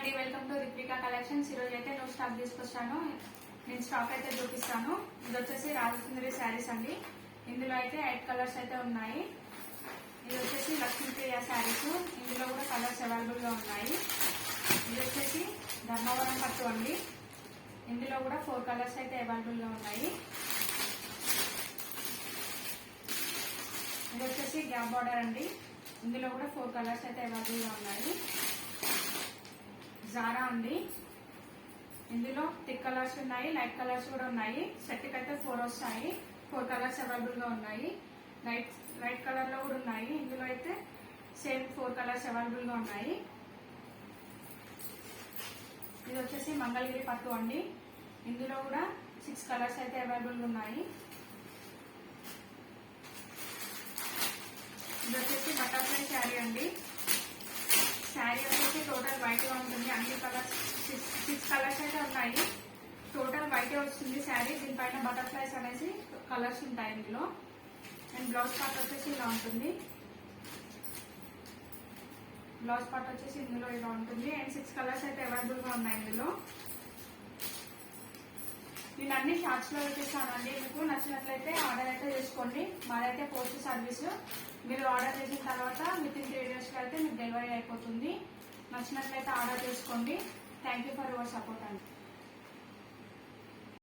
అండి, welcome to Rithwika collections. ఈ రోజు అయితే న్యూ స్టాక్ తీసుకొచ్చాను. నేను స్టాక్ అయితే చూపిస్తాను. ఇది వచ్చేసి రాజసుందరి శారీస్ అండి. ఇందులో అయితే 8 కలర్స్ అయితే ఉన్నాయి. ఇది వచ్చేసి లక్ష్మీప్రియ శారీస్. ఇందులో కూడా కలర్స్ అవైలబుల్ గా ఉన్నాయి. ఇది వచ్చేసి ధర్మవరం పట్టు అండి. ఇందులో కూడా 4 కలర్స్ అయితే అవైలబుల్ గా ఉన్నాయి. ఇది వచ్చేసి గ్యాప్ బార్డర్ అండి. ఇందులో కూడా 4 కలర్స్ అయితే అవైలబుల్ గా ఉన్నాయి. జారా అండి. ఇందులో థిక్ కలర్స్ ఉన్నాయి, లైట్ కలర్స్ కూడా ఉన్నాయి. సెట్ కి అయితే 4 వస్తాయి. 4 కలర్స్ అవైలబుల్ గా ఉన్నాయి. లైట్ కలర్ లో కూడా ఉన్నాయి. ఇందులో అయితే సేమ్ 4 కలర్స్ అవైలబుల్ గా ఉన్నాయి. ఇది వచ్చేసి మంగళగిరి పట్టు అండి. ఇందులో కూడా 6 కలర్స్ అయితే అవైలబుల్ గా ఉన్నాయి. ఇది వచ్చేసి బటర్ఫ్లై శారీ అండి. శారీ వచ్చేసి టోటల్ వైట్ గా ఉంటుంది. అన్ని కలర్స్ 6 కలర్స్ అయితే ఉన్నాయి. టోటల్ వైట్ వస్తుంది శారీ. దీనిపైన బటర్ఫ్లైస్ అనేసి కలర్స్ ఉంటాయి ఇందులో. అండ్ బ్లౌజ్ పార్ట్ వచ్చేసి ఇలా ఉంటుంది. బ్లౌజ్ పార్ట్ వచ్చేసి ఇందులో ఇలా ఉంటుంది. అండ్ 6 కలర్స్ అయితే అవైలబుల్ గా ఉన్నాయి ఇందులో. నేను అన్ని షార్ట్స్ లో వేసేస్తానండి. మీకు నచ్చినట్లయితే ఆర్డర్ అయితే చేసుకోండి. మాదైతే పోస్ట్ సర్వీస్. మీరు ఆర్డర్ చేసిన తర్వాత విత్ ఇన్ 3 days అయితే మీకు డెలివరీ అయిపోతుంది. నచ్చినట్లయితే ఆర్డర్ చేసుకోండి. Thank you for your support అండి.